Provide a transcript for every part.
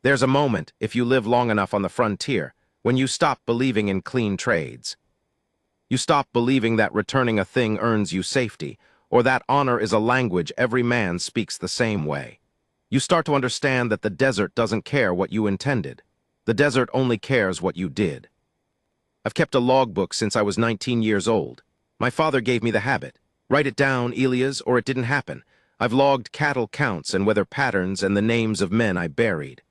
There's a moment, if you live long enough on the frontier, when you stop believing in clean trades. You stop believing that returning a thing earns you safety, or that honor is a language every man speaks the same way. You start to understand that the desert doesn't care what you intended. The desert only cares what you did. I've kept a logbook since I was 19 years old. My father gave me the habit. Write it down, Elias, or it didn't happen. I've logged cattle counts and weather patterns and the names of men I buried.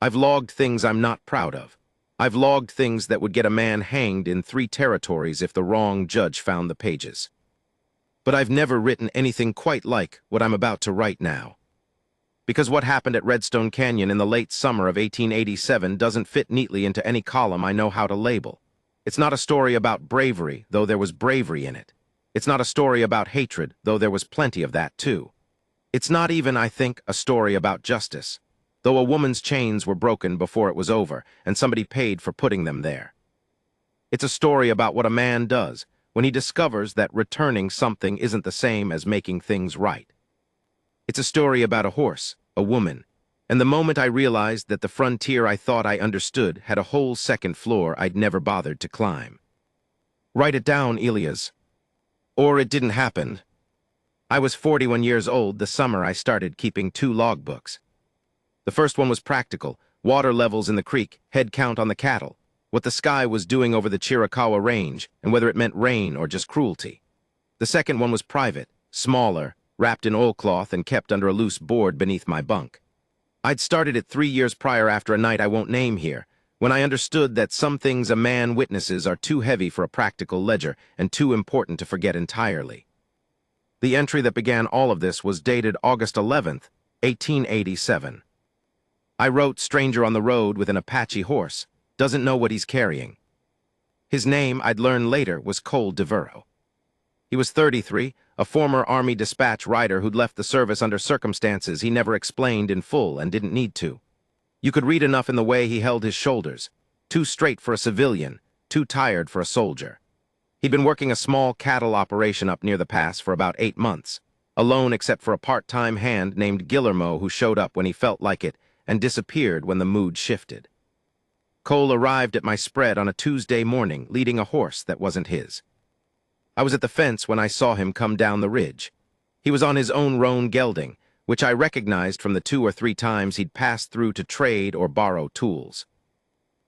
I've logged things I'm not proud of. I've logged things that would get a man hanged in 3 territories if the wrong judge found the pages. But I've never written anything quite like what I'm about to write now. Because what happened at Redstone Canyon in the late summer of 1887 doesn't fit neatly into any column I know how to label. It's not a story about bravery, though there was bravery in it. It's not a story about hatred, though there was plenty of that too. It's not even, I think, a story about justice, though a woman's chains were broken before it was over, and somebody paid for putting them there. It's a story about what a man does when he discovers that returning something isn't the same as making things right. It's a story about a horse, a woman, and the moment I realized that the frontier I thought I understood had a whole second floor I'd never bothered to climb. Write it down, Elias. Or it didn't happen. I was 41 years old the summer I started keeping 2 logbooks. The first one was practical: water levels in the creek, head count on the cattle, what the sky was doing over the Chiricahua Range, and whether it meant rain or just cruelty. The second one was private, smaller, wrapped in oilcloth and kept under a loose board beneath my bunk. I'd started it 3 years prior after a night I won't name here, when I understood that some things a man witnesses are too heavy for a practical ledger and too important to forget entirely. The entry that began all of this was dated August 11th, 1887. I wrote stranger on the road with an Apache horse, doesn't know what he's carrying. His name, I'd learn later, was Cole Devereaux. He was 33, a former Army dispatch rider who'd left the service under circumstances he never explained in full and didn't need to. You could read enough in the way he held his shoulders, too straight for a civilian, too tired for a soldier. He'd been working a small cattle operation up near the pass for about 8 months, alone except for a part-time hand named Guillermo who showed up when he felt like it and disappeared when the mood shifted. Cole arrived at my spread on a Tuesday morning, leading a horse that wasn't his. I was at the fence when I saw him come down the ridge. He was on his own roan gelding, which I recognized from the 2 or 3 times he'd passed through to trade or borrow tools.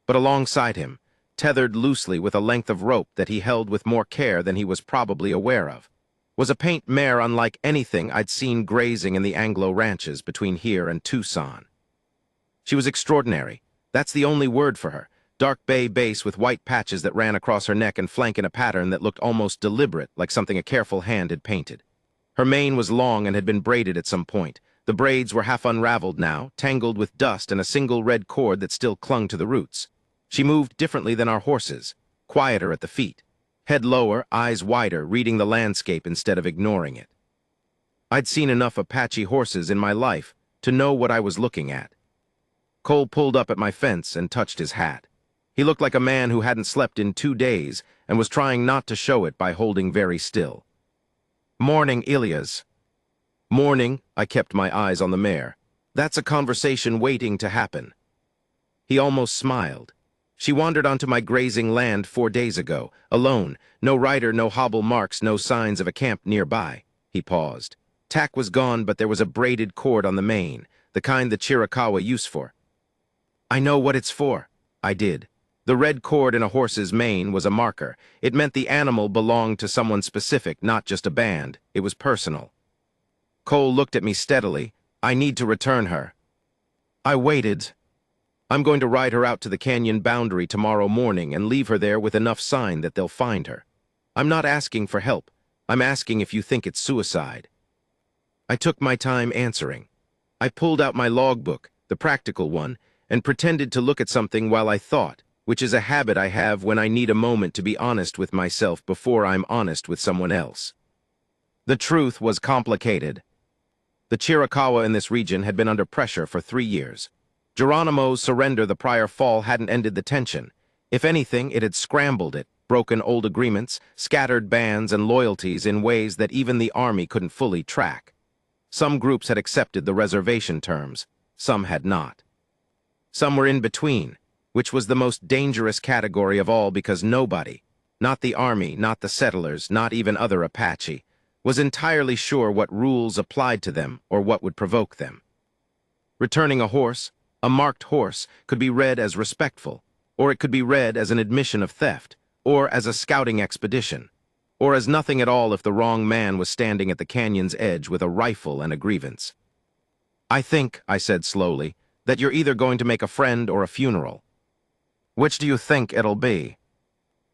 But alongside him, tethered loosely with a length of rope that he held with more care than he was probably aware of, was a paint mare unlike anything I'd seen grazing in the Anglo ranches between here and Tucson. She was extraordinary. That's the only word for her. Dark bay base with white patches that ran across her neck and flank in a pattern that looked almost deliberate, like something a careful hand had painted. Her mane was long and had been braided at some point. The braids were half unraveled now, tangled with dust and a single red cord that still clung to the roots. She moved differently than our horses, quieter at the feet, head lower, eyes wider, reading the landscape instead of ignoring it. I'd seen enough Apache horses in my life to know what I was looking at. Cole pulled up at my fence and touched his hat. He looked like a man who hadn't slept in 2 days and was trying not to show it by holding very still. "Morning, Elias." "Morning," I kept my eyes on the mare. "That's a conversation waiting to happen." He almost smiled. "She wandered onto my grazing land 4 days ago, alone, no rider, no hobble marks, no signs of a camp nearby." He paused. "Tack was gone, but there was a braided cord on the mane, the kind the Chiricahua use for." "I know what it's for." I did. The red cord in a horse's mane was a marker. It meant the animal belonged to someone specific, not just a band. It was personal. Cole looked at me steadily. "I need to return her." I waited. "I'm going to ride her out to the canyon boundary tomorrow morning and leave her there with enough sign that they'll find her. I'm not asking for help. I'm asking if you think it's suicide." I took my time answering. I pulled out my logbook, the practical one, and pretended to look at something while I thought, which is a habit I have when I need a moment to be honest with myself before I'm honest with someone else. The truth was complicated. The Chiricahua in this region had been under pressure for 3 years. Geronimo's surrender the prior fall hadn't ended the tension. If anything, it had scrambled it, broken old agreements, scattered bands and loyalties in ways that even the army couldn't fully track. Some groups had accepted the reservation terms, some had not. Some were in between, which was the most dangerous category of all because nobody, not the army, not the settlers, not even other Apache, was entirely sure what rules applied to them or what would provoke them. Returning a marked horse, could be read as respectful, or it could be read as an admission of theft, or as a scouting expedition, or as nothing at all if the wrong man was standing at the canyon's edge with a rifle and a grievance. "I think," I said slowly, "that you're either going to make a friend or a funeral." "Which do you think it'll be?"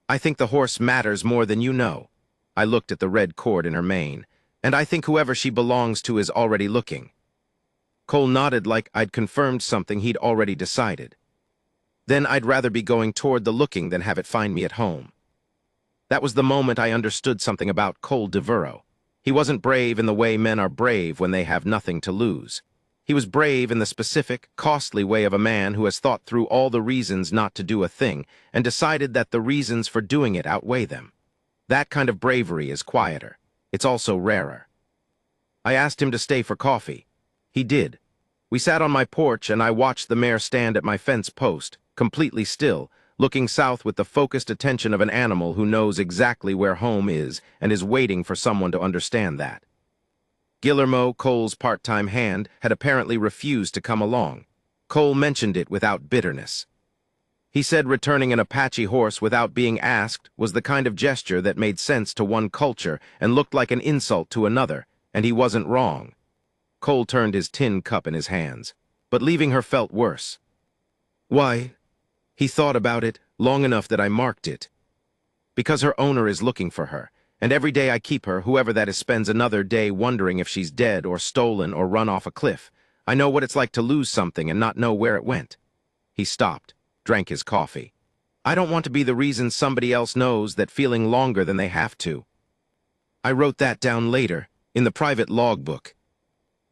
"I think the horse matters more than you know." I looked at the red cord in her mane, "and I think whoever she belongs to is already looking." Cole nodded like I'd confirmed something he'd already decided. "Then I'd rather be going toward the looking than have it find me at home." That was the moment I understood something about Cole Devereaux. He wasn't brave in the way men are brave when they have nothing to lose. He was brave in the specific, costly way of a man who has thought through all the reasons not to do a thing and decided that the reasons for doing it outweigh them. That kind of bravery is quieter. It's also rarer. I asked him to stay for coffee. He did. We sat on my porch and I watched the mare stand at my fence post, completely still, looking south with the focused attention of an animal who knows exactly where home is and is waiting for someone to understand that. Guillermo, Cole's part-time hand, had apparently refused to come along. Cole mentioned it without bitterness. He said returning an Apache horse without being asked was the kind of gesture that made sense to one culture and looked like an insult to another, and he wasn't wrong. Cole turned his tin cup in his hands, but leaving her felt worse. "Why?" He thought about it long enough that I marked it. "Because her owner is looking for her, and every day I keep her, whoever that is spends another day wondering if she's dead or stolen or run off a cliff. I know what it's like to lose something and not know where it went." He stopped, drank his coffee. "I don't want to be the reason somebody else knows that feeling longer than they have to." I wrote that down later, in the private logbook.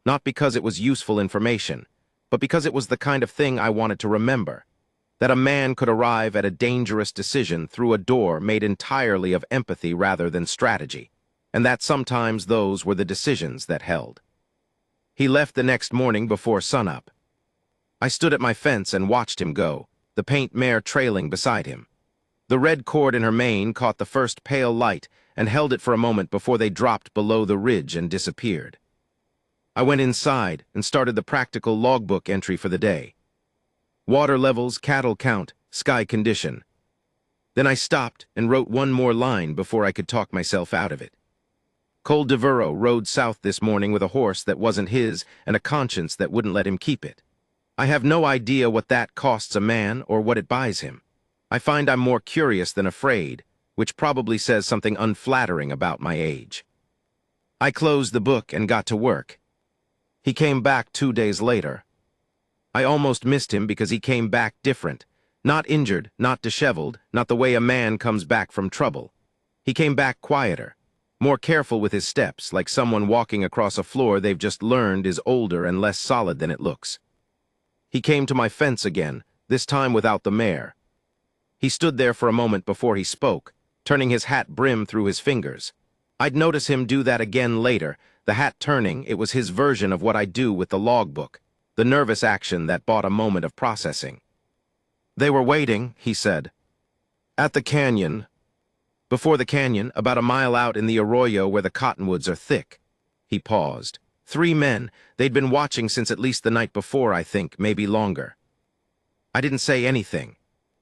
Not because it was useful information, but because it was the kind of thing I wanted to remember. That a man could arrive at a dangerous decision through a door made entirely of empathy rather than strategy, and that sometimes those were the decisions that held. He left the next morning before sunup. I stood at my fence and watched him go, the paint mare trailing beside him. The red cord in her mane caught the first pale light and held it for a moment before they dropped below the ridge and disappeared. I went inside and started the practical logbook entry for the day. Water levels, cattle count, sky condition. Then I stopped and wrote one more line before I could talk myself out of it. Cole Devereaux rode south this morning with a horse that wasn't his and a conscience that wouldn't let him keep it. I have no idea what that costs a man or what it buys him. I find I'm more curious than afraid, which probably says something unflattering about my age. I closed the book and got to work. He came back 2 days later. I almost missed him because he came back different. Not injured, not disheveled, not the way a man comes back from trouble. He came back quieter, more careful with his steps, like someone walking across a floor they've just learned is older and less solid than it looks. He came to my fence again, this time without the mare. He stood there for a moment before he spoke, turning his hat brim through his fingers. I'd notice him do that again later, the hat turning. It was his version of what I do with the logbook, the nervous action that bought a moment of processing. "They were waiting," he said. "At the canyon. Before the canyon, about a mile out in the arroyo where the cottonwoods are thick." He paused. 3 men. They'd been watching since at least the night before, I think, maybe longer. I didn't say anything.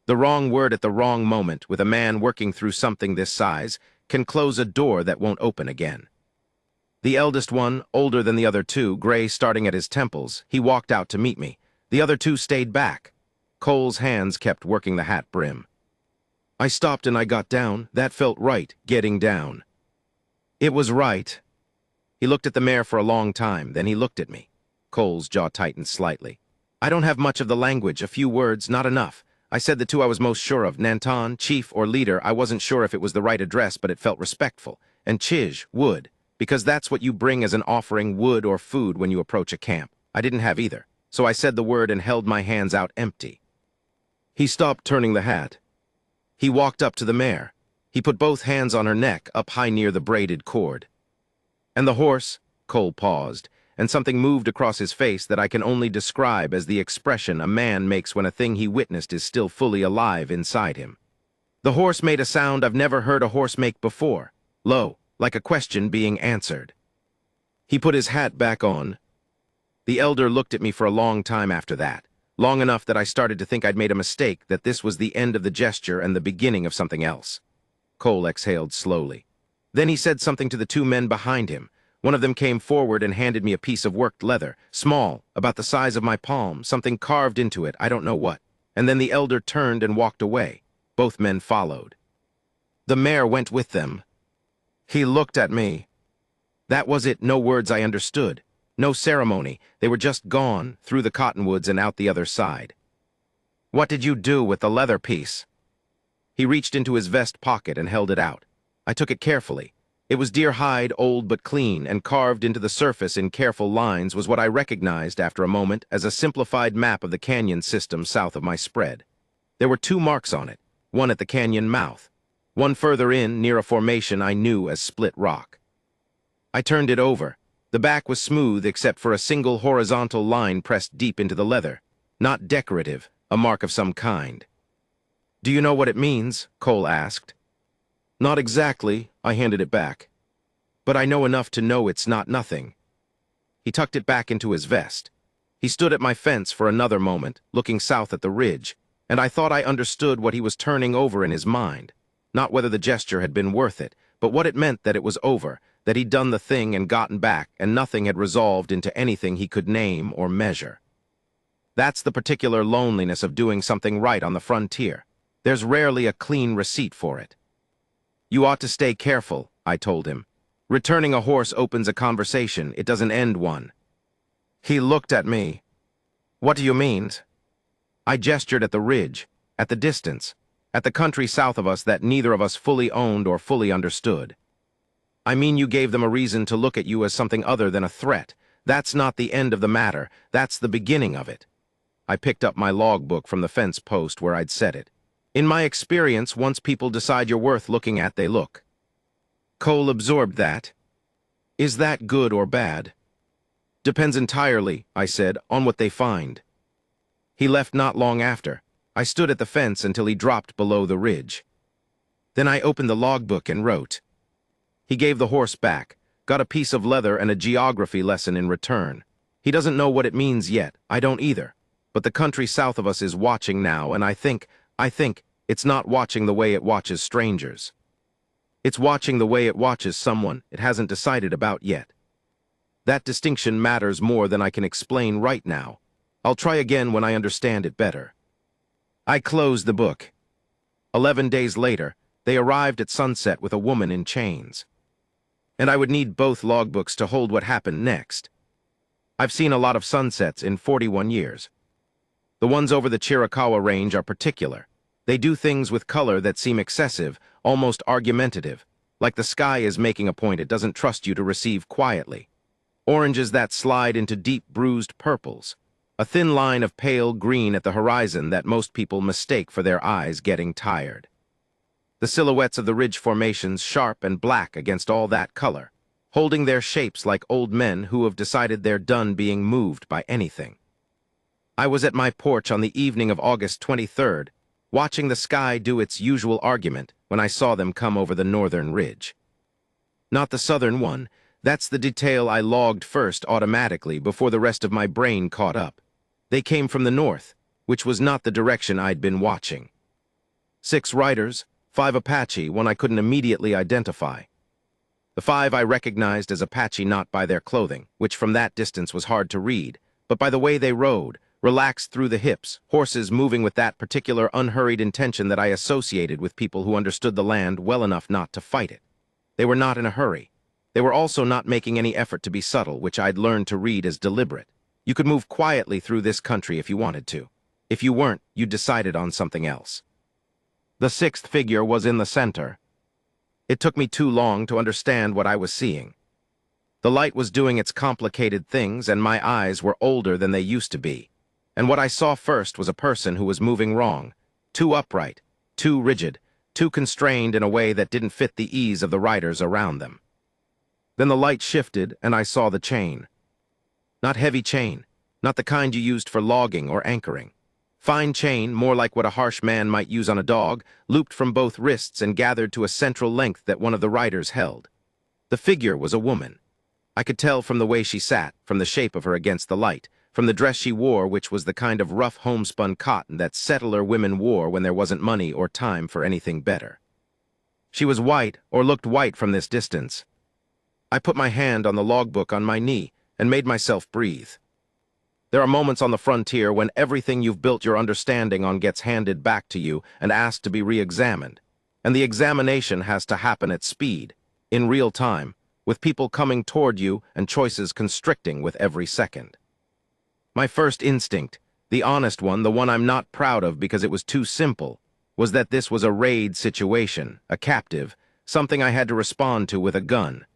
The wrong word at the wrong moment, with a man working through something this size, can close a door that won't open again. The eldest one, older than the other 2, gray starting at his temples, he walked out to meet me. The other 2 stayed back. Cole's hands kept working the hat brim. I stopped and I got down. That felt right, getting down. It was right. He looked at the mare for a long time, then he looked at me. Cole's jaw tightened slightly. "I don't have much of the language, a few words, not enough. I said the 2 I was most sure of, Nanton, chief or leader. I wasn't sure if it was the right address, but it felt respectful. And Chij, wood, because that's what you bring as an offering, wood or food, when you approach a camp. I didn't have either, so I said the word and held my hands out empty." He stopped turning the hat. He walked up to the mare. He put both hands on her neck, up high near the braided cord. "And the horse?" Cole paused, and something moved across his face that I can only describe as the expression a man makes when a thing he witnessed is still fully alive inside him. The horse made a sound I've never heard a horse make before, low, like a question being answered. He put his hat back on. The elder looked at me for a long time after that, long enough that I started to think I'd made a mistake, that this was the end of the gesture and the beginning of something else. Cole exhaled slowly. Then he said something to the two men behind him. One of them came forward and handed me a piece of worked leather, small, about the size of my palm, something carved into it, I don't know what. And then the elder turned and walked away. Both men followed. The mayor went with them. He looked at me. That was it, no words I understood. No ceremony, they were just gone, through the cottonwoods and out the other side. What did you do with the leather piece? He reached into his vest pocket and held it out. I took it carefully. It was deer hide, old but clean, and carved into the surface in careful lines was what I recognized after a moment as a simplified map of the canyon system south of my spread. There were two marks on it, one at the canyon mouth, one further in, near a formation I knew as Split Rock. I turned it over. The back was smooth except for a single horizontal line pressed deep into the leather. Not decorative, a mark of some kind. Do you know what it means? Cole asked. Not exactly, I handed it back. But I know enough to know it's not nothing. He tucked it back into his vest. He stood at my fence for another moment, looking south at the ridge, and I thought I understood what he was turning over in his mind. Not whether the gesture had been worth it, but what it meant that it was over, that he'd done the thing and gotten back, and nothing had resolved into anything he could name or measure. That's the particular loneliness of doing something right on the frontier. There's rarely a clean receipt for it. You ought to stay careful, I told him. Returning a horse opens a conversation, it doesn't end one. He looked at me. What do you mean? I gestured at the ridge, at the distance, at the country south of us that neither of us fully owned or fully understood. I mean you gave them a reason to look at you as something other than a threat. That's not the end of the matter, that's the beginning of it. I picked up my logbook from the fence post where I'd set it. In my experience, once people decide you're worth looking at, they look. Cole absorbed that. Is that good or bad? Depends entirely, I said, on what they find. He left not long after. I stood at the fence until he dropped below the ridge. Then I opened the logbook and wrote. He gave the horse back, got a piece of leather and a geography lesson in return. He doesn't know what it means yet, I don't either. But the country south of us is watching now, and I think it's not watching the way it watches strangers. It's watching the way it watches someone it hasn't decided about yet. That distinction matters more than I can explain right now. I'll try again when I understand it better. I closed the book. 11 days later, they arrived at sunset with a woman in chains. And I would need both logbooks to hold what happened next. I've seen a lot of sunsets in 41 years. The ones over the Chiricahua Range are particular. They do things with color that seem excessive, almost argumentative, like the sky is making a point it doesn't trust you to receive quietly. Oranges that slide into deep bruised purples. A thin line of pale green at the horizon that most people mistake for their eyes getting tired. The silhouettes of the ridge formations sharp and black against all that color, holding their shapes like old men who have decided they're done being moved by anything. I was at my porch on the evening of August 23rd, watching the sky do its usual argument when I saw them come over the northern ridge. Not the southern one, that's the detail I logged first automatically before the rest of my brain caught up. They came from the north, which was not the direction I'd been watching. 6 riders, 5 Apache, one I couldn't immediately identify. The 5 I recognized as Apache not by their clothing, which from that distance was hard to read, but by the way they rode, relaxed through the hips, horses moving with that particular unhurried intention that I associated with people who understood the land well enough not to fight it. They were not in a hurry. They were also not making any effort to be subtle, which I'd learned to read as deliberate. You could move quietly through this country if you wanted to. If you weren't, you decided on something else. The 6th figure was in the center. It took me too long to understand what I was seeing. The light was doing its complicated things, and my eyes were older than they used to be. And what I saw first was a person who was moving wrong, too upright, too rigid, too constrained in a way that didn't fit the ease of the riders around them. Then the light shifted, and I saw the chain. Not heavy chain, not the kind you used for logging or anchoring. Fine chain, more like what a harsh man might use on a dog, looped from both wrists and gathered to a central length that one of the riders held. The figure was a woman. I could tell from the way she sat, from the shape of her against the light, from the dress she wore, which was the kind of rough homespun cotton that settler women wore when there wasn't money or time for anything better. She was white, or looked white from this distance. I put my hand on the logbook on my knee and made myself breathe. There are moments on the frontier when everything you've built your understanding on gets handed back to you and asked to be re-examined. And the examination has to happen at speed, in real time, with people coming toward you and choices constricting with every second. My first instinct, the honest one, the one I'm not proud of because it was too simple, was that this was a raid situation, a captive, something I had to respond to with a gun.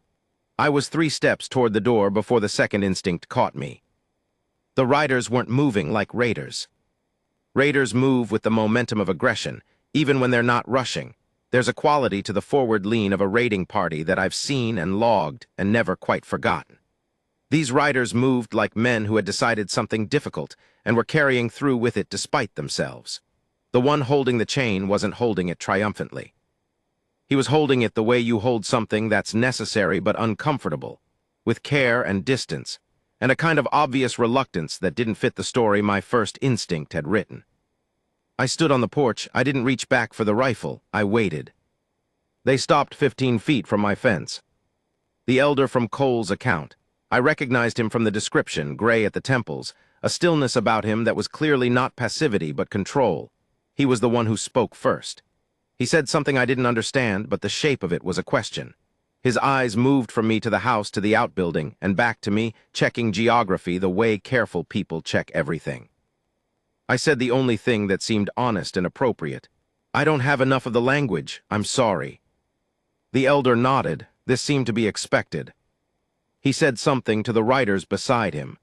I was 3 steps toward the door before the second instinct caught me. The riders weren't moving like raiders. Raiders move with the momentum of aggression, even when they're not rushing. There's a quality to the forward lean of a raiding party that I've seen and logged and never quite forgotten. These riders moved like men who had decided something difficult and were carrying through with it despite themselves. The one holding the chain wasn't holding it triumphantly. He was holding it the way you hold something that's necessary but uncomfortable, with care and distance, and a kind of obvious reluctance that didn't fit the story my first instinct had written. I stood on the porch. I didn't reach back for the rifle. I waited. They stopped 15 feet from my fence. The elder from Cole's account. I recognized him from the description, gray at the temples, a stillness about him that was clearly not passivity but control. He was the one who spoke first. He said something I didn't understand, but the shape of it was a question. His eyes moved from me to the house to the outbuilding and back to me, checking geography the way careful people check everything. I said the only thing that seemed honest and appropriate. I don't have enough of the language. I'm sorry. The elder nodded. This seemed to be expected. He said something to the riders beside him.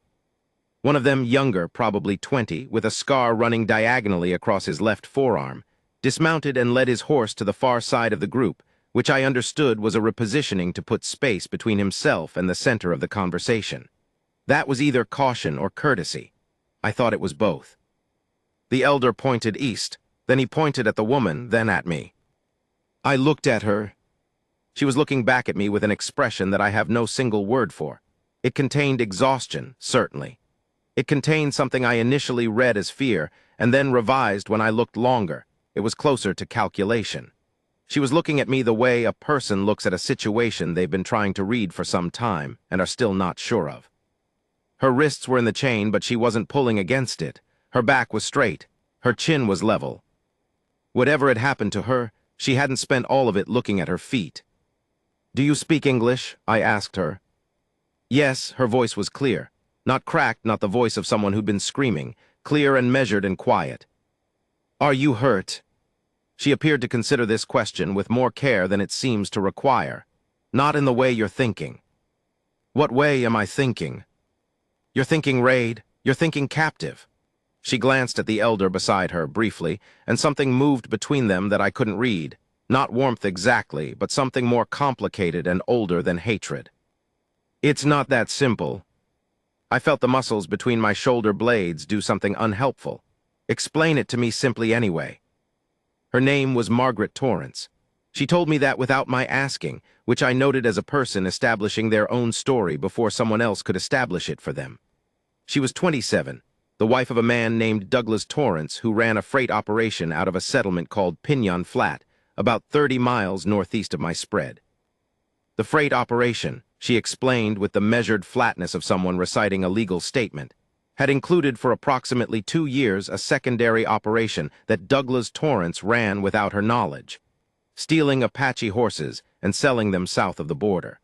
One of them, younger, probably 20, with a scar running diagonally across his left forearm, dismounted and led his horse to the far side of the group, which I understood was a repositioning to put space between himself and the center of the conversation. That was either caution or courtesy. I thought it was both. The elder pointed east, then he pointed at the woman, then at me. I looked at her. She was looking back at me with an expression that I have no single word for. It contained exhaustion, certainly. It contained something I initially read as fear, and then revised when I looked longer. It was closer to calculation. She was looking at me the way a person looks at a situation they've been trying to read for some time and are still not sure of. Her wrists were in the chain, but she wasn't pulling against it. Her back was straight. Her chin was level. Whatever had happened to her, she hadn't spent all of it looking at her feet. "Do you speak English?" I asked her. Yes, her voice was clear. Not cracked, not the voice of someone who'd been screaming. Clear and measured and quiet. "Are you hurt?" She appeared to consider this question with more care than it seems to require. "Not in the way you're thinking." "What way am I thinking?" "You're thinking raid. You're thinking captive." She glanced at the elder beside her briefly, and something moved between them that I couldn't read. Not warmth exactly, but something more complicated and older than hatred. "It's not that simple." I felt the muscles between my shoulder blades do something unhelpful. "Explain it to me simply anyway." Her name was Margaret Torrance. She told me that without my asking, which I noted as a person establishing their own story before someone else could establish it for them. She was 27, the wife of a man named Douglas Torrance who ran a freight operation out of a settlement called Pinyon Flat, about 30 miles northeast of my spread. The freight operation, she explained with the measured flatness of someone reciting a legal statement, had included for approximately 2 years a secondary operation that Douglas Torrance ran without her knowledge, stealing Apache horses and selling them south of the border.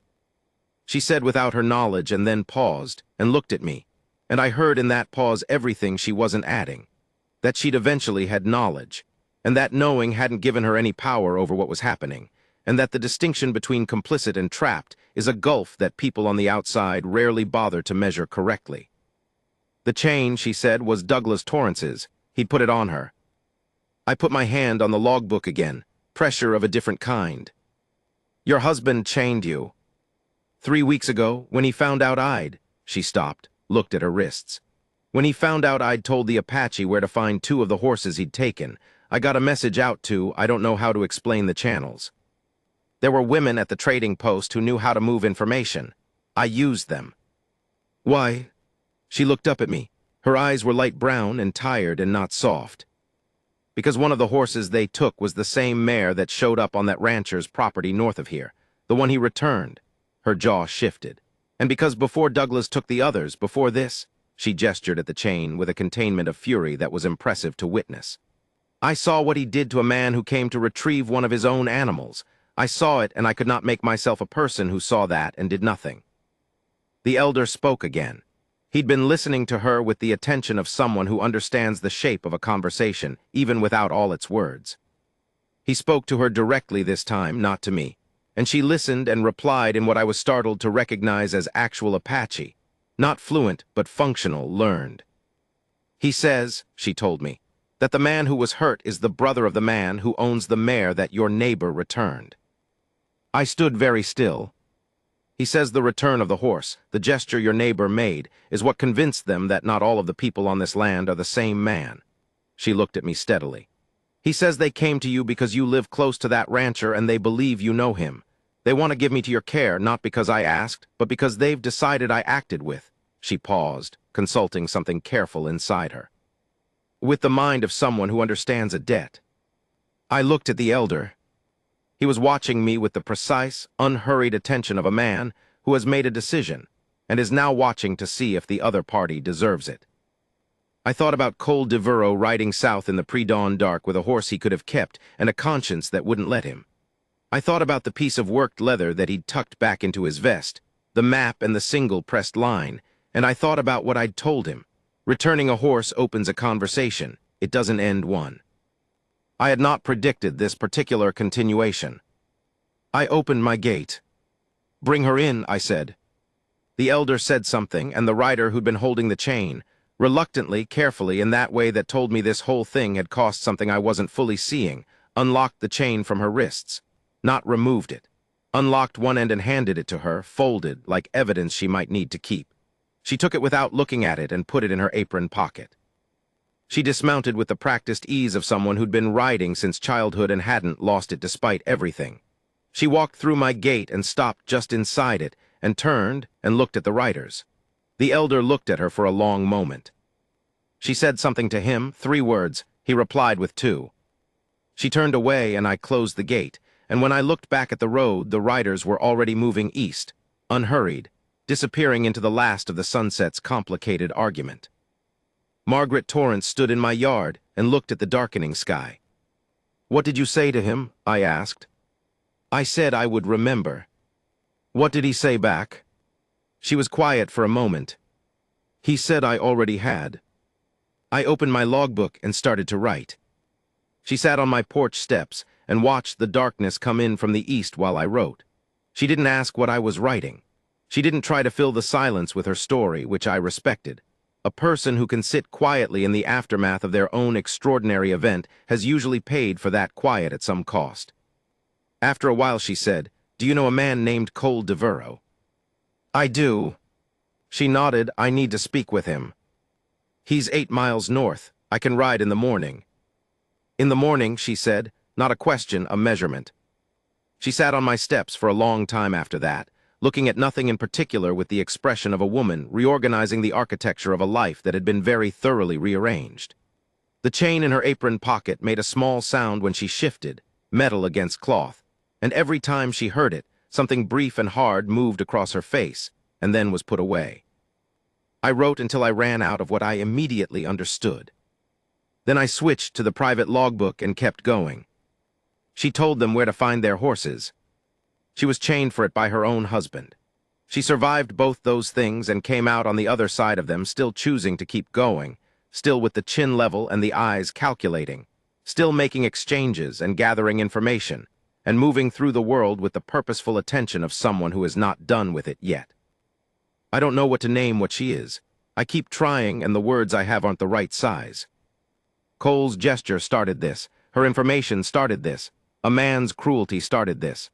She said without her knowledge and then paused and looked at me, and I heard in that pause everything she wasn't adding, that she'd eventually had knowledge, and that knowing hadn't given her any power over what was happening, and that the distinction between complicit and trapped is a gulf that people on the outside rarely bother to measure correctly. The chain, she said, was Douglas Torrance's. He'd put it on her. I put my hand on the logbook again, pressure of a different kind. "Your husband chained you." 3 weeks ago, when he found out I'd..." She stopped. looked at her wrists. When he found out I'd told the Apache where to find 2 of the horses he'd taken, I got a message out to, I don't know how to explain the channels. There were women at the trading post who knew how to move information. I used them. Why? She looked up at me. Her eyes were light brown and tired and not soft. Because one of the horses they took was the same mare that showed up on that rancher's property north of here, the one he returned. Her jaw shifted. And because before Douglas took the others, before this, she gestured at the chain with a containment of fury that was impressive to witness. I saw what he did to a man who came to retrieve one of his own animals. I saw it, and I could not make myself a person who saw that and did nothing. The elder spoke again. He'd been listening to her with the attention of someone who understands the shape of a conversation, even without all its words. He spoke to her directly this time, not to me, and she listened and replied in what I was startled to recognize as actual Apache, not fluent but functional, learned. He says, she told me, that the man who was hurt is the brother of the man who owns the mare that your neighbor returned. I stood very still. He says the return of the horse, the gesture your neighbor made, is what convinced them that not all of the people on this land are the same man. She looked at me steadily. He says they came to you because you live close to that rancher and they believe you know him. They want to give me to your care, not because I asked, but because they've decided I acted with. She paused, consulting something careful inside her. With the mind of someone who understands a debt. I looked at the elder. He was watching me with the precise, unhurried attention of a man who has made a decision and is now watching to see if the other party deserves it. I thought about Cole Devereaux riding south in the pre-dawn dark with a horse he could have kept and a conscience that wouldn't let him. I thought about the piece of worked leather that he'd tucked back into his vest, the map and the single pressed line, and I thought about what I'd told him. Returning a horse opens a conversation. It doesn't end one. I had not predicted this particular continuation. I opened my gate. Bring her in, I said. The elder said something, and the rider who'd been holding the chain, reluctantly, carefully, in that way that told me this whole thing had cost something I wasn't fully seeing, unlocked the chain from her wrists, not removed it, unlocked one end and handed it to her, folded, like evidence she might need to keep. She took it without looking at it and put it in her apron pocket. She dismounted with the practiced ease of someone who'd been riding since childhood and hadn't lost it despite everything. She walked through my gate and stopped just inside it and turned and looked at the riders. The elder looked at her for a long moment. She said something to him, 3 words. He replied with 2. She turned away and I closed the gate, and when I looked back at the road, the riders were already moving east, unhurried, disappearing into the last of the sunset's complicated argument. Margaret Torrance stood in my yard and looked at the darkening sky. What did you say to him? I asked. I said I would remember. What did he say back? She was quiet for a moment. He said I already had. I opened my logbook and started to write. She sat on my porch steps and watched the darkness come in from the east while I wrote. She didn't ask what I was writing. She didn't try to fill the silence with her story, which I respected. A person who can sit quietly in the aftermath of their own extraordinary event has usually paid for that quiet at some cost. After a while she said, "Do you know a man named Cole Devereaux?" "I do." She nodded. "I need to speak with him." "He's 8 miles north. I can ride in the morning." "In the morning," she said, not a question, a measurement. She sat on my steps for a long time after that, looking at nothing in particular with the expression of a woman reorganizing the architecture of a life that had been very thoroughly rearranged. The chain in her apron pocket made a small sound when she shifted, metal against cloth, and every time she heard it, something brief and hard moved across her face, and then was put away. I wrote until I ran out of what I immediately understood. Then I switched to the private logbook and kept going. She told them where to find their horses. She was chained for it by her own husband. She survived both those things and came out on the other side of them, still choosing to keep going, still with the chin level and the eyes calculating, still making exchanges and gathering information, and moving through the world with the purposeful attention of someone who is not done with it yet. I don't know what to name what she is. I keep trying, and the words I have aren't the right size. Cole's gesture started this. Her information started this. A man's cruelty started this.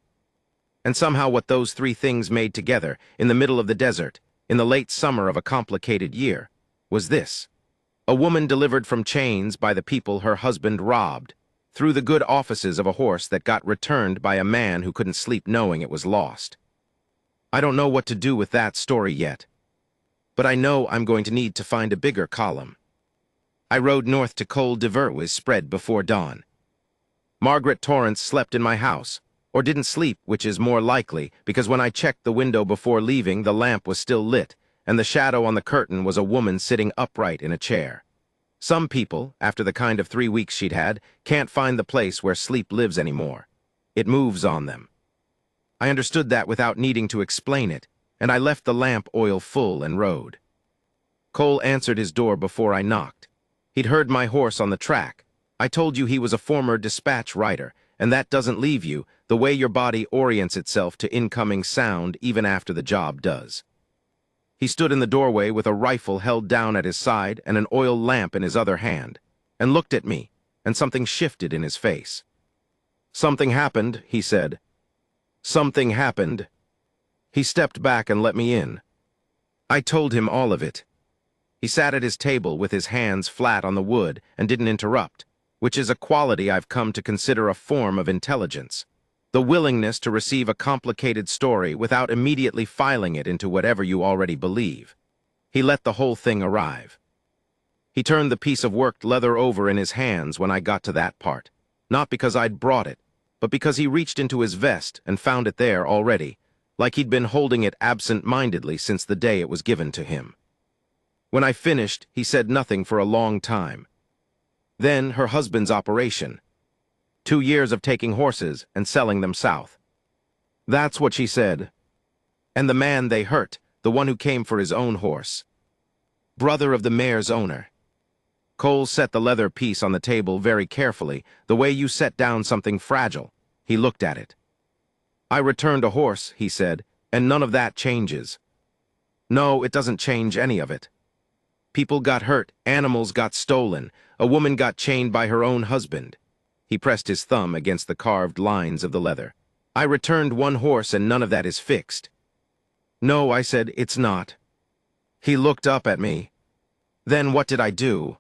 And somehow what those 3 things made together, in the middle of the desert, in the late summer of a complicated year, was this: a woman delivered from chains by the people her husband robbed, through the good offices of a horse that got returned by a man who couldn't sleep knowing it was lost. I don't know what to do with that story yet, but I know I'm going to need to find a bigger column. I rode north to Col de Verwis spread before dawn. Margaret Torrance slept in my house, or didn't sleep, which is more likely, because when I checked the window before leaving, the lamp was still lit, and the shadow on the curtain was a woman sitting upright in a chair. Some people, after the kind of 3 weeks she'd had, can't find the place where sleep lives anymore. It moves on them. I understood that without needing to explain it, and I left the lamp oil full and rode. Cole answered his door before I knocked. He'd heard my horse on the track. I told you he was a former dispatch rider, and that doesn't leave you, the way your body orients itself to incoming sound even after the job does. He stood in the doorway with a rifle held down at his side and an oil lamp in his other hand, and looked at me, and something shifted in his face. "Something happened," he said. "Something happened." He stepped back and let me in. I told him all of it. He sat at his table with his hands flat on the wood and didn't interrupt, which is a quality I've come to consider a form of intelligence. The willingness to receive a complicated story without immediately filing it into whatever you already believe. He let the whole thing arrive. He turned the piece of worked leather over in his hands when I got to that part, not because I'd brought it, but because he reached into his vest and found it there already, like he'd been holding it absent-mindedly since the day it was given to him. When I finished, he said nothing for a long time. Then her husband's operation. 2 years of taking horses and selling them south. That's what she said. And the man they hurt, the one who came for his own horse. Brother of the mare's owner. Cole set the leather piece on the table very carefully, the way you set down something fragile. He looked at it. "I returned a horse," he said, "and none of that changes. No, it doesn't change any of it. People got hurt, animals got stolen, a woman got chained by her own husband." He pressed his thumb against the carved lines of the leather. "I returned one horse and none of that is fixed." "No," I said, "it's not." He looked up at me. "Then what did I do?"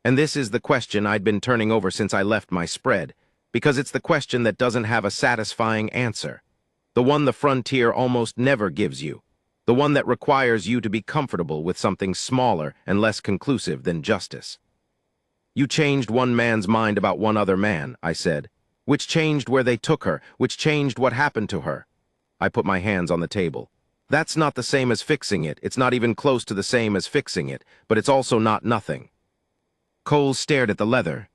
And this is the question I'd been turning over since I left my spread, because it's the question that doesn't have a satisfying answer. The one the frontier almost never gives you. The one that requires you to be comfortable with something smaller and less conclusive than justice. "You changed one man's mind about one other man," I said, "which changed where they took her, which changed what happened to her." I put my hands on the table. "That's not the same as fixing it. It's not even close to the same as fixing it, but it's also not nothing." Cole stared at the leather.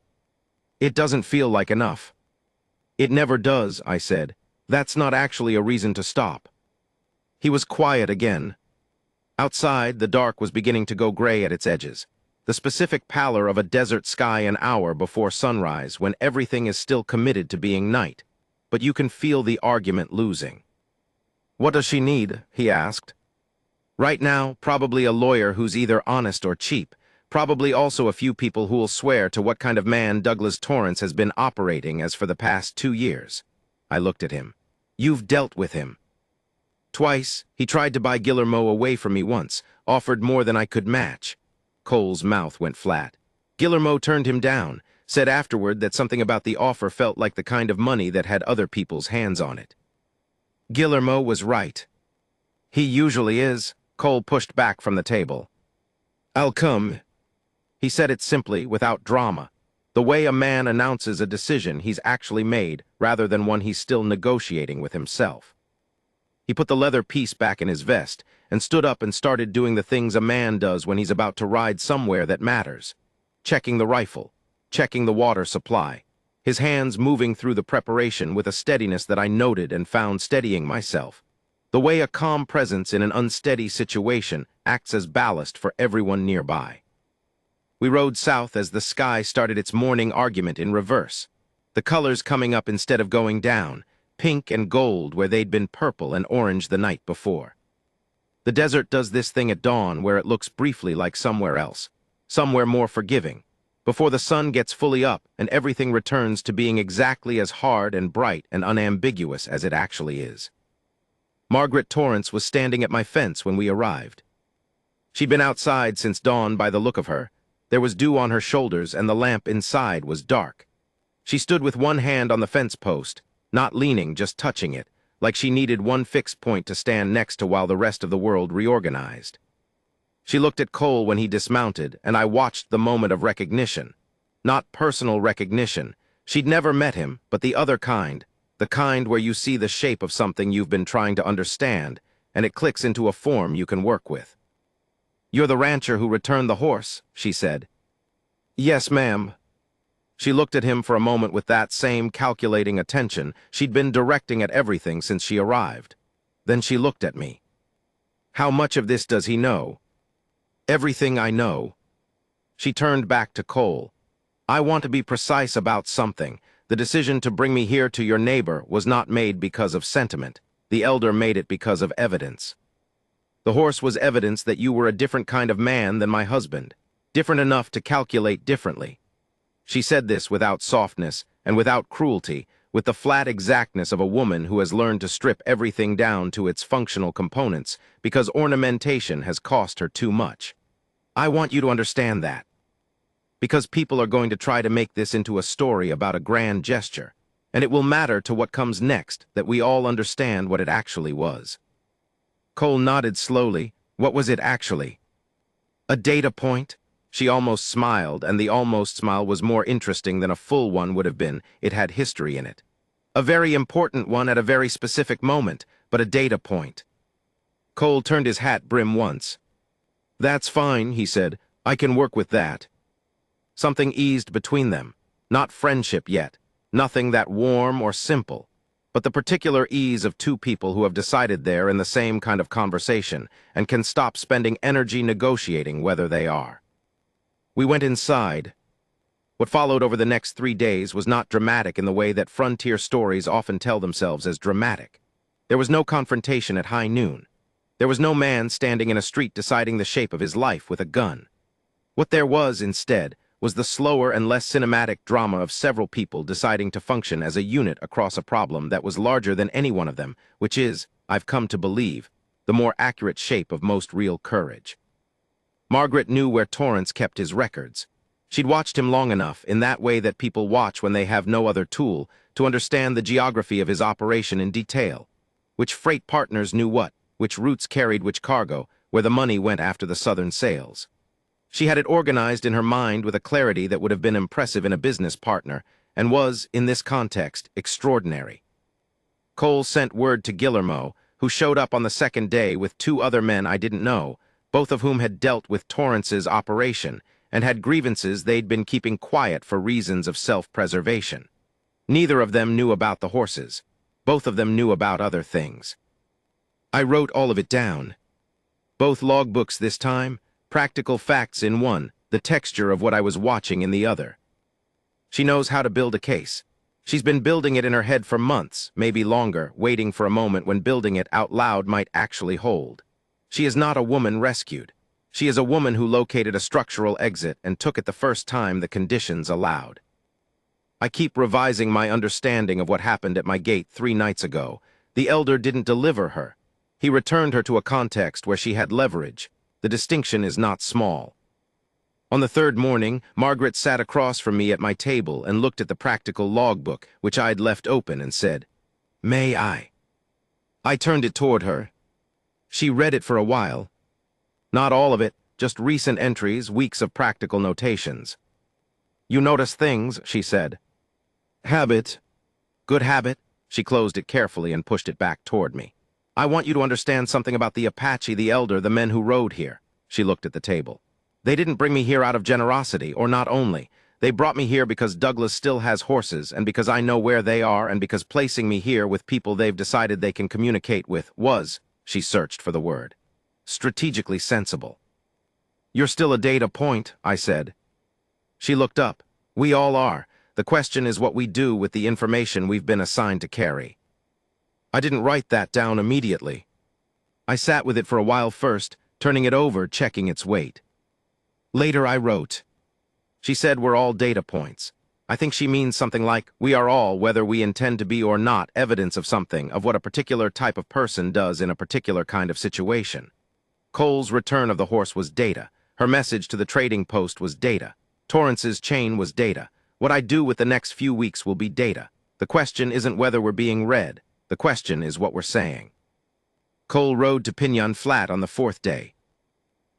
"It doesn't feel like enough." "It never does," I said. "That's not actually a reason to stop." He was quiet again. Outside, the dark was beginning to go gray at its edges. The specific pallor of a desert sky an hour before sunrise when everything is still committed to being night, but you can feel the argument losing. "What does she need?" he asked. "Right now, probably a lawyer who's either honest or cheap, probably also a few people who'll swear to what kind of man Douglas Torrance has been operating as for the past 2 years. I looked at him. "You've dealt with him." "Twice. He tried to buy Guillermo away from me once, offered more than I could match." Cole's mouth went flat. "Guillermo turned him down, said afterward that something about the offer felt like the kind of money that had other people's hands on it." Guillermo was right. "He usually is." Cole pushed back from the table. "I'll come." He said it simply, without drama, the way a man announces a decision he's actually made rather than one he's still negotiating with himself. He put the leather piece back in his vest and stood up and started doing the things a man does when he's about to ride somewhere that matters. Checking the rifle, checking the water supply, his hands moving through the preparation with a steadiness that I noted and found steadying myself. The way a calm presence in an unsteady situation acts as ballast for everyone nearby. We rode south as the sky started its morning argument in reverse, the colors coming up instead of going down, pink and gold where they'd been purple and orange the night before. The desert does this thing at dawn where it looks briefly like somewhere else, somewhere more forgiving, before the sun gets fully up and everything returns to being exactly as hard and bright and unambiguous as it actually is. Margaret Torrance was standing at my fence when we arrived. She'd been outside since dawn by the look of her. There was dew on her shoulders and the lamp inside was dark. She stood with one hand on the fence post, not leaning, just touching it, like she needed one fixed point to stand next to while the rest of the world reorganized. She looked at Cole when he dismounted, and I watched the moment of recognition. Not personal recognition. She'd never met him, but the other kind, the kind where you see the shape of something you've been trying to understand, and it clicks into a form you can work with. "You're the rancher who returned the horse," she said. "Yes, ma'am." She looked at him for a moment with that same calculating attention she'd been directing at everything since she arrived. Then she looked at me. "How much of this does he know?" "Everything I know." She turned back to Cole. "I want to be precise about something. The decision to bring me here to your neighbor was not made because of sentiment. The elder made it because of evidence. The horse was evidence that you were a different kind of man than my husband, different enough to calculate differently." She said this without softness and without cruelty, with the flat exactness of a woman who has learned to strip everything down to its functional components because ornamentation has cost her too much. "I want you to understand that. Because people are going to try to make this into a story about a grand gesture, and it will matter to what comes next that we all understand what it actually was." Cole nodded slowly. "What was it actually?" "A data point." She almost smiled, and the almost smile was more interesting than a full one would have been. It had history in it. "A very important one at a very specific moment, but a data point." Cole turned his hat brim once. "That's fine," he said. "I can work with that." Something eased between them. Not friendship yet. Nothing that warm or simple. But the particular ease of two people who have decided they're in the same kind of conversation and can stop spending energy negotiating whether they are. We went inside. What followed over the next 3 days was not dramatic in the way that frontier stories often tell themselves as dramatic. There was no confrontation at high noon. There was no man standing in a street deciding the shape of his life with a gun. What there was, instead, was the slower and less cinematic drama of several people deciding to function as a unit across a problem that was larger than any one of them, which is, I've come to believe, the more accurate shape of most real courage. Margaret knew where Torrance kept his records. She'd watched him long enough, in that way that people watch when they have no other tool, to understand the geography of his operation in detail. Which freight partners knew what, which routes carried which cargo, where the money went after the southern sales. She had it organized in her mind with a clarity that would have been impressive in a business partner, and was, in this context, extraordinary. Cole sent word to Guillermo, who showed up on the second day with 2 other men I didn't know, both of whom had dealt with Torrance's operation, and had grievances they'd been keeping quiet for reasons of self-preservation. Neither of them knew about the horses. Both of them knew about other things. I wrote all of it down. Both logbooks this time, practical facts in one, the texture of what I was watching in the other. She knows how to build a case. She's been building it in her head for months, maybe longer, waiting for a moment when building it out loud might actually hold. She is not a woman rescued. She is a woman who located a structural exit and took it the first time the conditions allowed. I keep revising my understanding of what happened at my gate 3 nights ago. The elder didn't deliver her. He returned her to a context where she had leverage. The distinction is not small. On the 3rd morning, Margaret sat across from me at my table and looked at the practical logbook, which I'd left open, and said, "May I?" I turned it toward her. She read it for a while. Not all of it, just recent entries, weeks of practical notations. "You notice things," she said. "Habit." "Good habit." She closed it carefully and pushed it back toward me. "I want you to understand something about the Apache, the elder, the men who rode here." She looked at the table. "They didn't bring me here out of generosity, or not only. They brought me here because Douglas still has horses, and because I know where they are, and because placing me here with people they've decided they can communicate with was," she searched for the word, "strategically sensible." "You're still a data point," I said. She looked up. "We all are. The question is what we do with the information we've been assigned to carry." I didn't write that down immediately. I sat with it for a while first, turning it over, checking its weight. Later I wrote. She said we're all data points. I think she means something like, we are all, whether we intend to be or not, evidence of something, of what a particular type of person does in a particular kind of situation. Cole's return of the horse was data. Her message to the trading post was data. Torrance's chain was data. What I do with the next few weeks will be data. The question isn't whether we're being read. The question is what we're saying. Cole rode to Pinyon Flat on the 4th day.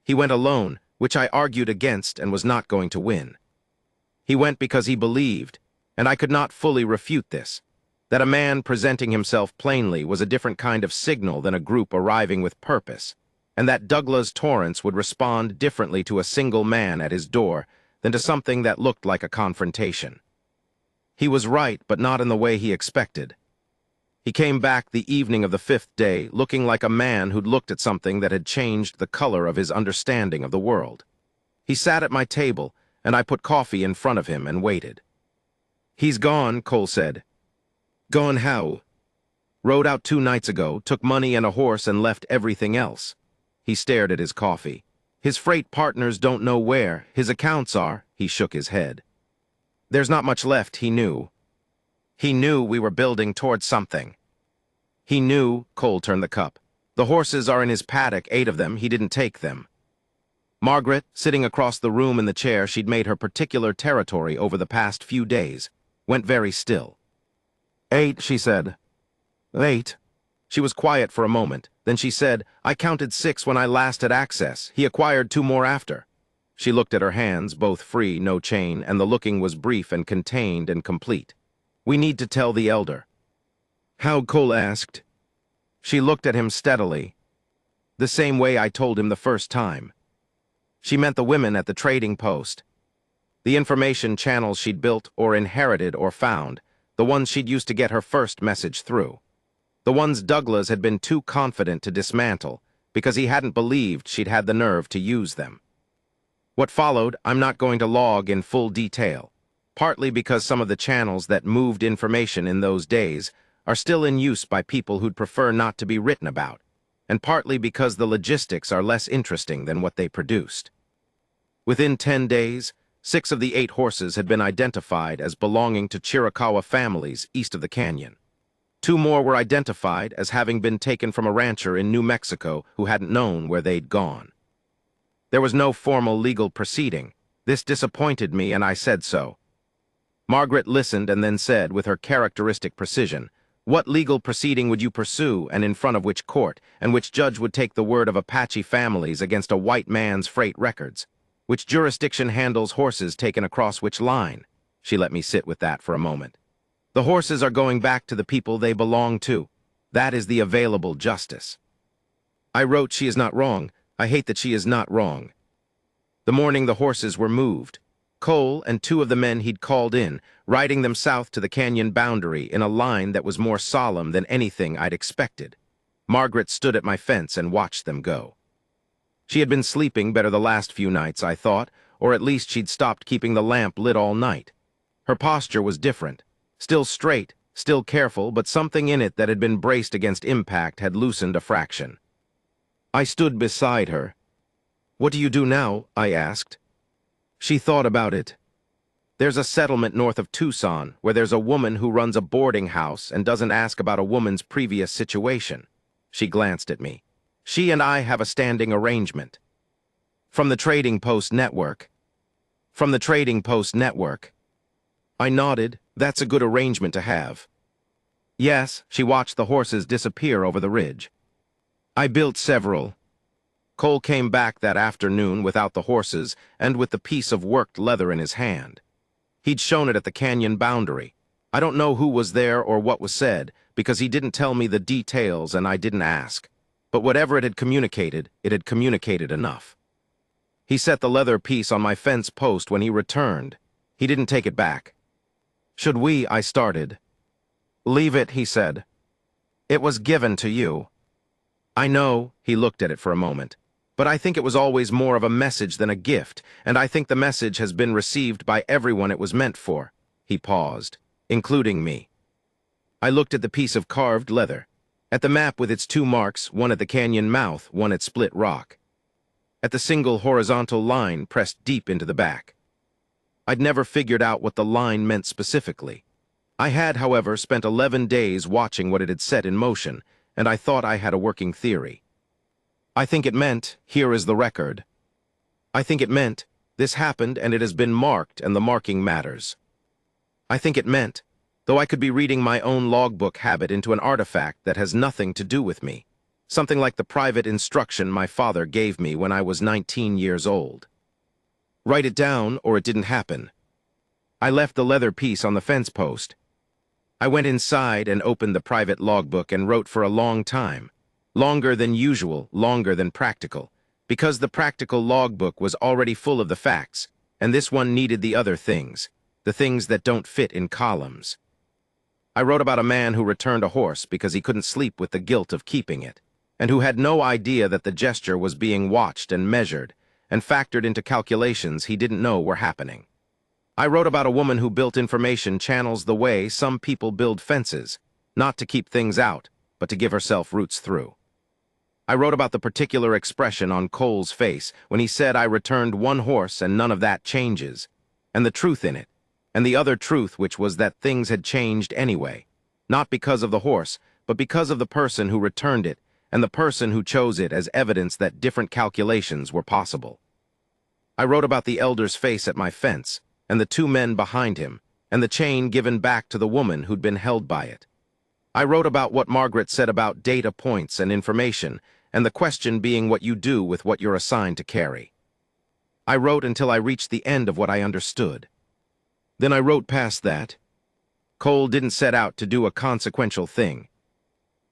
He went alone, which I argued against and was not going to win. He went because he believed, and I could not fully refute this, that a man presenting himself plainly was a different kind of signal than a group arriving with purpose, and that Douglas Torrance would respond differently to a single man at his door than to something that looked like a confrontation. He was right, but not in the way he expected. He came back the evening of the 5th day, looking like a man who'd looked at something that had changed the color of his understanding of the world. He sat at my table, and I put coffee in front of him and waited. "He's gone," Cole said. "Gone how?" "Rode out 2 nights ago, took money and a horse and left everything else." He stared at his coffee. "His freight partners don't know where. His accounts are." He shook his head. "There's not much left," he knew. He knew we were building towards something. He knew, Cole turned the cup. The horses are in his paddock, 8 of them, he didn't take them. Margaret, sitting across the room in the chair she'd made her particular territory over the past few days, went very still. 8, she said. 8. She was quiet for a moment. Then she said, "I counted 6 when I last had access. He acquired 2 more after." She looked at her hands, both free, no chain, and the looking was brief and contained and complete. "We need to tell the elder." "How?" Cole asked. She looked at him steadily. "The same way I told him the first time." She meant the women at the trading post. The information channels she'd built or inherited or found, the ones she'd used to get her first message through. The ones Douglas had been too confident to dismantle because he hadn't believed she'd had the nerve to use them. What followed, I'm not going to log in full detail, partly because some of the channels that moved information in those days are still in use by people who'd prefer not to be written about, and partly because the logistics are less interesting than what they produced. Within 10 days, 6 of the 8 horses had been identified as belonging to Chiricahua families east of the canyon. 2 more were identified as having been taken from a rancher in New Mexico who hadn't known where they'd gone. There was no formal legal proceeding. This disappointed me, and I said so. Margaret listened and then said, with her characteristic precision, "What legal proceeding would you pursue, and in front of which court, and which judge would take the word of Apache families against a white man's freight records? Which jurisdiction handles horses taken across which line?" She let me sit with that for a moment. "The horses are going back to the people they belong to. That is the available justice." I wrote, "She is not wrong. I hate that she is not wrong." The morning the horses were moved, Cole and 2 of the men he'd called in, riding them south to the canyon boundary in a line that was more solemn than anything I'd expected. Margaret stood at my fence and watched them go. She had been sleeping better the last few nights, I thought, or at least she'd stopped keeping the lamp lit all night. Her posture was different, still straight, still careful, but something in it that had been braced against impact had loosened a fraction. I stood beside her. "What do you do now?" I asked. She thought about it. "There's a settlement north of Tucson where there's a woman who runs a boarding house and doesn't ask about a woman's previous situation." She glanced at me. "She and I have a standing arrangement." "From the Trading Post Network." "From the Trading Post Network." I nodded. "That's a good arrangement to have." "Yes." She watched the horses disappear over the ridge. "I built several." Cole came back that afternoon without the horses and with the piece of worked leather in his hand. He'd shown it at the canyon boundary. I don't know who was there or what was said, because he didn't tell me the details and I didn't ask. But whatever it had communicated enough. He set the leather piece on my fence post when he returned. He didn't take it back. "Should we?" I started. "Leave it," he said. "It was given to you." "I know." He looked at it for a moment. "But I think it was always more of a message than a gift, and I think the message has been received by everyone it was meant for." He paused, "including me." I looked at the piece of carved leather, at the map with its 2 marks, one at the canyon mouth, one at Split Rock, at the single horizontal line pressed deep into the back. I'd never figured out what the line meant specifically. I had, however, spent 11 days watching what it had set in motion, and I thought I had a working theory. I think it meant, here is the record. I think it meant, this happened and it has been marked and the marking matters. I think it meant, though I could be reading my own logbook habit into an artifact that has nothing to do with me, something like the private instruction my father gave me when I was 19 years old. Write it down or it didn't happen. I left the leather piece on the fence post. I went inside and opened the private logbook and wrote for a long time, longer than usual, longer than practical, because the practical logbook was already full of the facts, and this one needed the other things, the things that don't fit in columns. I wrote about a man who returned a horse because he couldn't sleep with the guilt of keeping it, and who had no idea that the gesture was being watched and measured, and factored into calculations he didn't know were happening. I wrote about a woman who built information channels the way some people build fences, not to keep things out, but to give herself roots through. I wrote about the particular expression on Cole's face when he said I returned one horse and none of that changes, and the truth in it, and the other truth which was that things had changed anyway, not because of the horse, but because of the person who returned it and the person who chose it as evidence that different calculations were possible. I wrote about the elder's face at my fence, and the two men behind him, and the chain given back to the woman who'd been held by it. I wrote about what Margaret said about data points and information, and the question being what you do with what you're assigned to carry. I wrote until I reached the end of what I understood. Then I wrote past that. Cole didn't set out to do a consequential thing.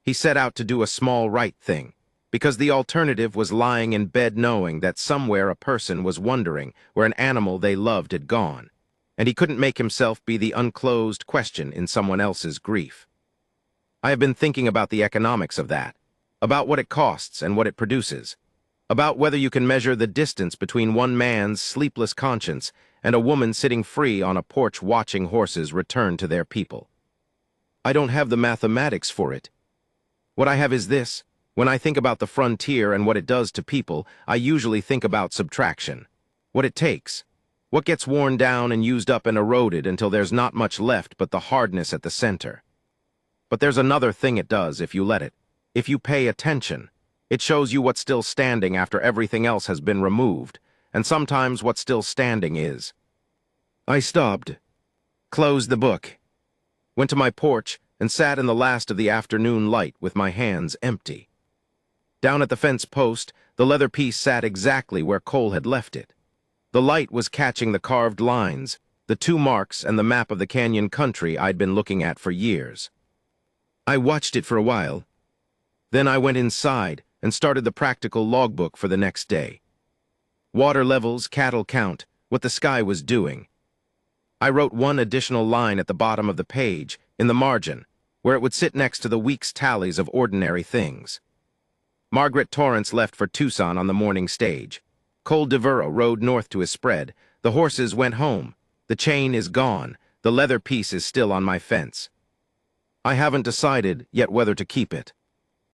He set out to do a small right thing, because the alternative was lying in bed knowing that somewhere a person was wondering where an animal they loved had gone, and he couldn't make himself be the unclosed question in someone else's grief. I have been thinking about the economics of that, about what it costs and what it produces, about whether you can measure the distance between one man's sleepless conscience and a woman sitting free on a porch watching horses return to their people. I don't have the mathematics for it. What I have is this. When I think about the frontier and what it does to people, I usually think about subtraction. What it takes. What gets worn down and used up and eroded until there's not much left but the hardness at the center. But there's another thing it does if you let it. If you pay attention, it shows you what's still standing after everything else has been removed, and sometimes what's still standing is. I stopped, closed the book, went to my porch, and sat in the last of the afternoon light with my hands empty. Down at the fence post, the leather piece sat exactly where Cole had left it. The light was catching the carved lines, the two marks and the map of the canyon country I'd been looking at for years. I watched it for a while. Then I went inside and started the practical logbook for the next day. Water levels, cattle count, what the sky was doing. I wrote one additional line at the bottom of the page, in the margin, where it would sit next to the week's tallies of ordinary things. Margaret Torrance left for Tucson on the morning stage. Cole DeVero rode north to his spread. The horses went home. The chain is gone. The leather piece is still on my fence. I haven't decided yet whether to keep it.